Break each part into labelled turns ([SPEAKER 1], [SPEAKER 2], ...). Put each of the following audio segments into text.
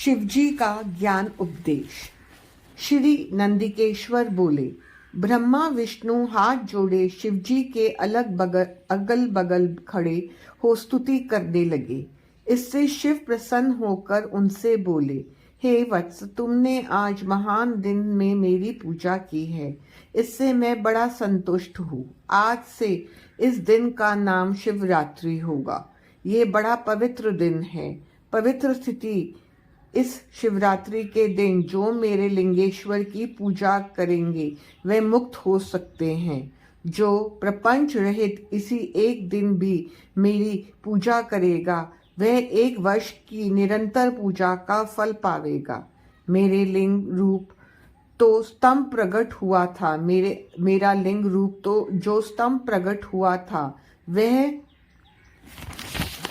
[SPEAKER 1] शिवजी का ज्ञान उपदेश। श्री नंदिकेश्वर बोले, ब्रह्मा विष्णु हाथ जोड़े शिवजी के अगल बगल खड़े हो स्तुति करने लगे। इससे शिव प्रसन्न होकर उनसे बोले, हे वत्स, तुमने आज महान दिन में मेरी पूजा की है, इससे मैं बड़ा संतुष्ट हूँ। आज से इस दिन का नाम शिवरात्रि होगा। ये बड़ा पवित्र दिन है। पवित्र स्थिति इस शिवरात्रि के दिन जो मेरे लिंगेश्वर की पूजा करेंगे वे मुक्त हो सकते हैं। जो प्रपंच रहित इसी एक दिन भी मेरी पूजा करेगा वह 1 वर्ष की निरंतर पूजा का फल पावेगा। मेरे लिंग रूप तो स्तंभ प्रकट हुआ था, मेरा लिंग रूप तो जो स्तंभ प्रकट हुआ था वह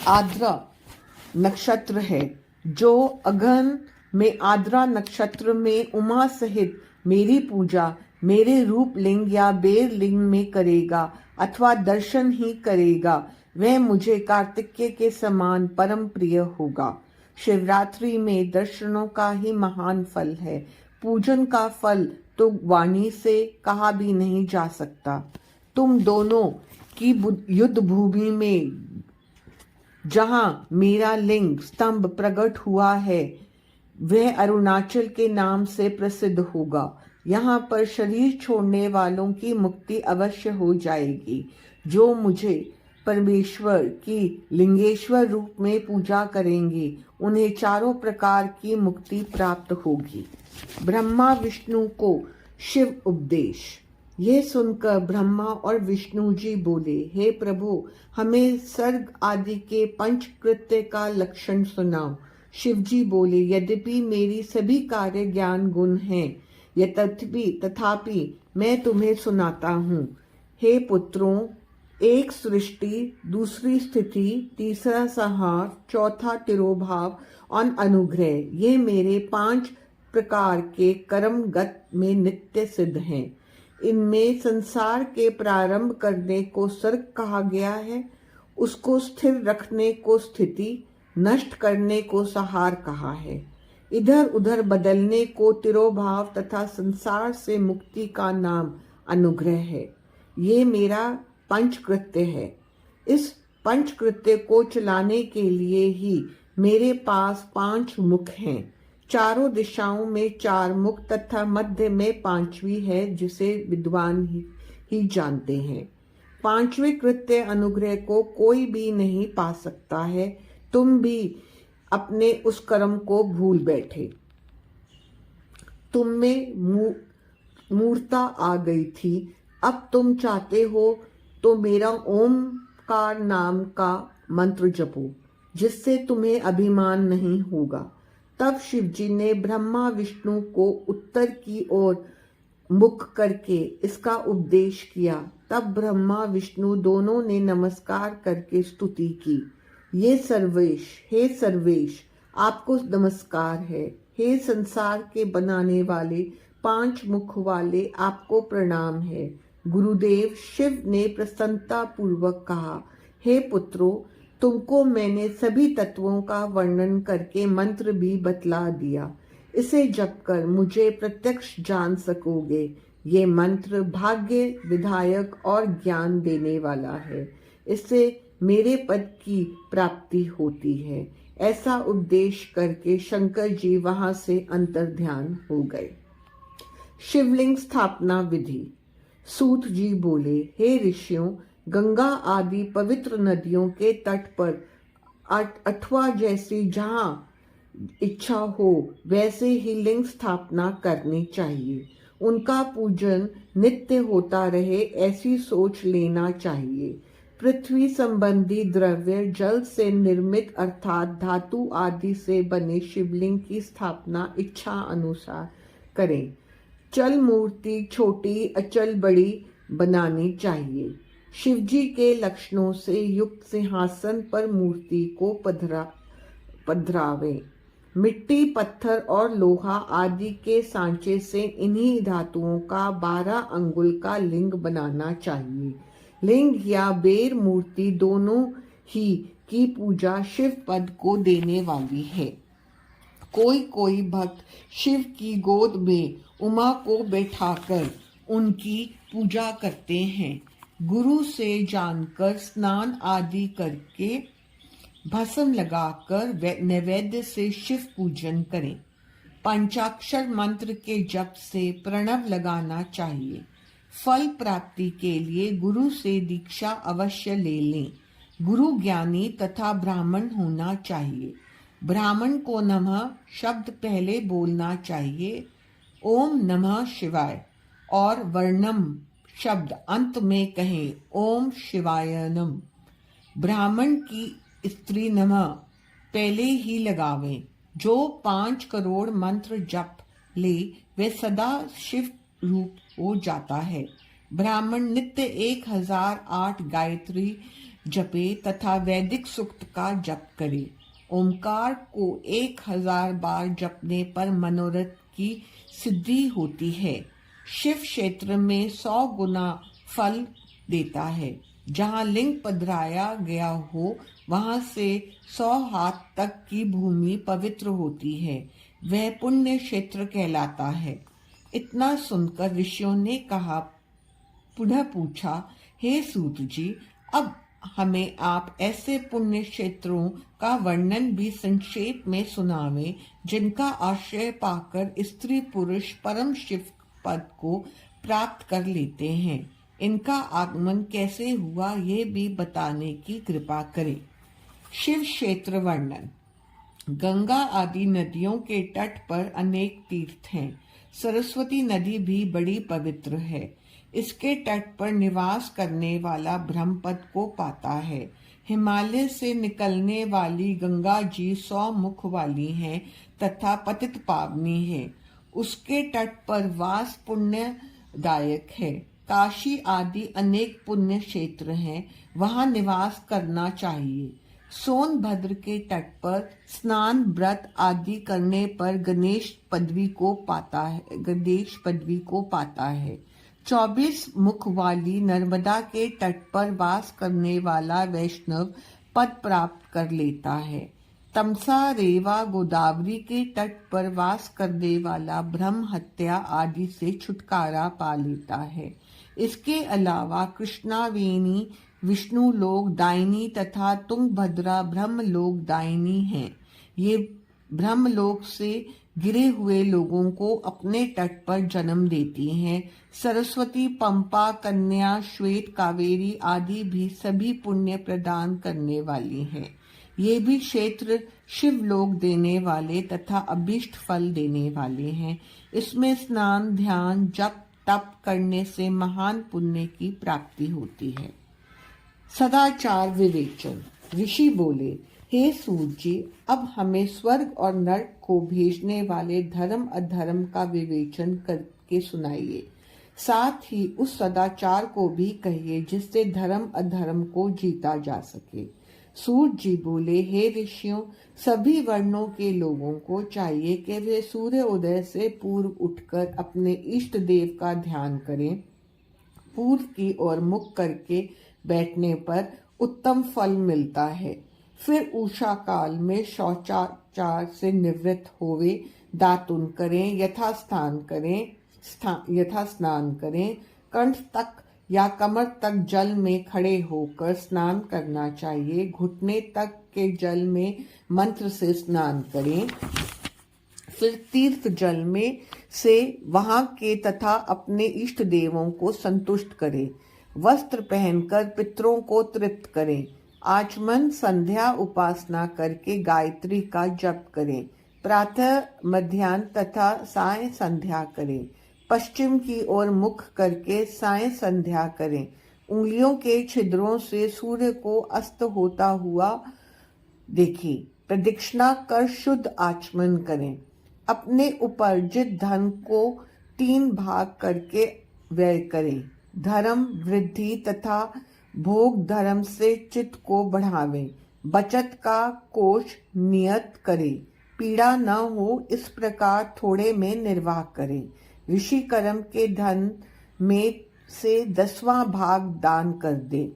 [SPEAKER 1] आद्रा नक्षत्र है। जो अगहन में आद्रा नक्षत्र में उमा सहित मेरी पूजा मेरे रूप लिंग या बेर लिंग में करेगा अथवा दर्शन ही करेगा वह मुझे कार्तिकेय के समान परम प्रिय होगा। शिवरात्रि में दर्शनों का ही महान फल है। पूजन का फल तो वाणी से कहा भी नहीं जा सकता। तुम दोनों की युद्ध भूमि में जहां मेरा लिंग स्तंभ प्रकट हुआ है वह अरुणाचल के नाम से प्रसिद्ध होगा। यहाँ पर शरीर छोड़ने वालों की मुक्ति अवश्य हो जाएगी। जो मुझे परमेश्वर की लिंगेश्वर रूप में पूजा करेंगे उन्हें चारों प्रकार की मुक्ति प्राप्त होगी। ब्रह्मा विष्णु को शिव उपदेश। यह सुनकर ब्रह्मा और विष्णु जी बोले, हे प्रभु, हमें सर्ग आदि के पंचकृत्य का लक्षण सुनाओ। शिव जी बोले, यद्यपि मेरी सभी कार्य ज्ञान गुण हैं, तथापि मैं तुम्हें सुनाता हूँ। हे पुत्रों, एक सृष्टि, दूसरी स्थिति, तीसरा संहार, चौथा तिरोभाव और अनुग्रह, ये मेरे 5 प्रकार के कर्मगत में नित्य सिद्ध हैं। इनमें संसार के प्रारंभ करने को सर्ग कहा गया है, उसको स्थिर रखने को स्थिति, नष्ट करने को संहार कहा है, इधर उधर बदलने को तिरोभाव तथा संसार से मुक्ति का नाम अनुग्रह है। ये मेरा पंचकृत्य है। इस पंचकृत्य को चलाने के लिए ही मेरे पास 5 मुख हैं। चारों दिशाओं में 4 मुख तथा मध्य में 5वीं है, जिसे विद्वान ही जानते हैं। 5वें कृत्य अनुग्रह को कोई भी नहीं पा सकता है। तुम भी अपने उस कर्म को भूल बैठे। तुम में मूर्ता आ गई थी। अब तुम चाहते हो तो मेरा ओमकार नाम का मंत्र जपो, जिससे तुम्हें अभिमान नहीं होगा। तब शिवजी ने ब्रह्मा विष्णु को उत्तर की ओर मुख करके इसका उपदेश किया। तब ब्रह्मा विष्णु दोनों ने नमस्कार करके स्तुति की। ये सर्वेश, हे सर्वेश, आपको नमस्कार है। हे संसार के बनाने वाले 5 मुख वाले, आपको प्रणाम है। गुरुदेव शिव ने प्रसन्नता पूर्वक कहा, हे पुत्रों, तुमको मैंने सभी तत्वों का वर्णन करके मंत्र भी बतला दिया। इसे जपकर मुझे प्रत्यक्ष जान सकोगे। ये मंत्र भाग्य विधायक और ज्ञान देने वाला है। इससे मेरे पद की प्राप्ति होती है। ऐसा उपदेश करके शंकर जी वहां से अंतर्ध्यान हो गए। शिवलिंग स्थापना विधि। सूत जी बोले, हे ऋषियों, गंगा आदि पवित्र नदियों के तट पर अथवा जैसी जहां इच्छा हो वैसे ही लिंग स्थापना करनी चाहिए। उनका पूजन नित्य होता रहे ऐसी सोच लेना चाहिए। पृथ्वी संबंधी द्रव्य जल से निर्मित अर्थात धातु आदि से बने शिवलिंग की स्थापना इच्छा अनुसार करें। चल मूर्ति छोटी, अचल बड़ी बनानी चाहिए। शिवजी के लक्षणों से युक्त सिंहासन पर मूर्ति को पधरावे। मिट्टी, पत्थर और लोहा आदि के सांचे से इन्हीं धातुओं का 12 अंगुल का लिंग बनाना चाहिए। लिंग या बेर मूर्ति दोनों ही की पूजा शिव पद को देने वाली है। कोई कोई भक्त शिव की गोद में उमा को बैठाकर उनकी पूजा करते हैं। गुरु से जानकर स्नान आदि करके भस्म लगाकर नैवेद्य से शिव पूजन करें। पंचाक्षर मंत्र के जप से प्रणव लगाना चाहिए। फल प्राप्ति के लिए गुरु से दीक्षा अवश्य ले लें। गुरु ज्ञानी तथा ब्राह्मण होना चाहिए। ब्राह्मण को नमः शब्द पहले बोलना चाहिए। ओम नमः शिवाय और वर्णम शब्द अंत में कहें ओम शिवाय नम। ब्राह्मण की स्त्री नमः पहले ही लगावें। जो 5 करोड़ मंत्र जप ले वे सदा शिव रूप हो जाता है। ब्राह्मण नित्य 1008 गायत्री जपे तथा वैदिक सूक्त का जप करे। ओमकार को 1000 बार जपने पर मनोरथ की सिद्धि होती है। शिव क्षेत्र में 100 गुना फल देता है। जहाँ लिंग पधराया गया हो वहां से 100 हाथ तक की भूमि पवित्र होती है। वह पुण्य क्षेत्र कहलाता है। इतना सुनकर ऋषियों ने पुनः पूछा, हे सूत जी, अब हमें आप ऐसे पुण्य क्षेत्रों का वर्णन भी संक्षेप में सुनावें जिनका आश्रय पाकर स्त्री पुरुष परम शिव पद को प्राप्त कर लेते हैं। इनका आगमन कैसे हुआ ये भी बताने की कृपा करें। शिव क्षेत्र वर्णन। गंगा आदि नदियों के तट पर अनेक तीर्थ हैं। सरस्वती नदी भी बड़ी पवित्र है। इसके तट पर निवास करने वाला ब्रह्मपद को पाता है। हिमालय से निकलने वाली गंगा जी 100 मुख वाली हैं तथा पतित पावनी है। उसके तट पर वास पुण्यदायक है। काशी आदि अनेक पुण्य क्षेत्र हैं, वहां निवास करना चाहिए। सोनभद्र के तट पर स्नान व्रत आदि करने पर गणेश पदवी को पाता है। 24 मुख वाली नर्मदा के तट पर वास करने वाला वैष्णव पद प्राप्त कर लेता है। तमसा रेवा गोदावरी के तट पर वास करने वाला ब्रह्म हत्या आदि से छुटकारा पा लेता है। इसके अलावा कृष्णावेणी विष्णु लोक दायिनी तथा तुंगभद्रा ब्रह्म लोक दायिनी हैं। ये ब्रह्मलोक से गिरे हुए लोगों को अपने तट पर जन्म देती हैं। सरस्वती, पंपा, कन्या, श्वेत, कावेरी आदि भी सभी पुण्य प्रदान करने वाली हैं। ये भी क्षेत्र शिवलोक देने वाले तथा अभीष्ट फल देने वाले हैं। इसमें स्नान, ध्यान, जप, तप करने से महान पुण्य की प्राप्ति होती है। सदाचार विवेचन। ऋषि बोले, हे सूत जी, अब हमें स्वर्ग और नरक को भेजने वाले धर्म अधर्म का विवेचन करके सुनाइए। साथ ही उस सदाचार को भी कहिए जिससे धर्म अधर्म को जीता जा सके। सूत जी बोले, हे ऋषियों, सभी वर्णों के लोगों को चाहिए कि वे सूर्य उदय से पूर्व उठकर अपने इष्ट देव का ध्यान करें। पूर्व की ओर मुख करके बैठने पर उत्तम फल मिलता है। फिर उषा काल में शौचाचार से निवृत्त होवे, दातुन करें, यथा स्नान करें। कंठ तक या कमर तक जल में खड़े होकर स्नान करना चाहिए। घुटने तक के जल में मंत्र से स्नान करें। फिर तीर्थ जल में से वहां के तथा अपने इष्ट देवों को संतुष्ट करें। वस्त्र पहनकर पितरों को तृप्त करें। आचमन, संध्या उपासना करके गायत्री का जप करें। प्रातः, मध्याह्न तथा साय संध्या करें। पश्चिम की ओर मुख करके साय संध्या करें। उंगलियों के छिद्रों से सूर्य को अस्त होता हुआ देखें। प्रदक्षिणा कर शुद्ध आचमन करें। अपने उपार्जित धन को 3 भाग करके व्यय करें। धर्म वृद्धि तथा भोग धर्म से चित्त को बढ़ावें। बचत का कोष नियत करें। पीड़ा न हो इस प्रकार थोड़े में निर्वाह करें। ऋषि कर्म के धन में से 10वां भाग दान कर दे।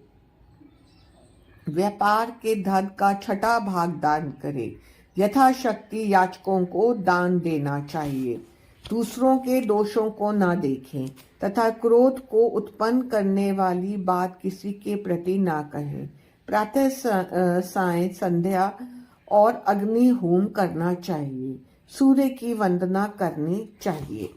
[SPEAKER 1] व्यापार के धन का 6ठा भाग दान करे। यथाशक्ति याचकों को दान देना चाहिए। दूसरों के दोषों को न देखें तथा क्रोध को उत्पन्न करने वाली बात किसी के प्रति ना कहें। प्रातः सायं संध्या और अग्नि होम करना चाहिए। सूर्य की वंदना करनी चाहिए।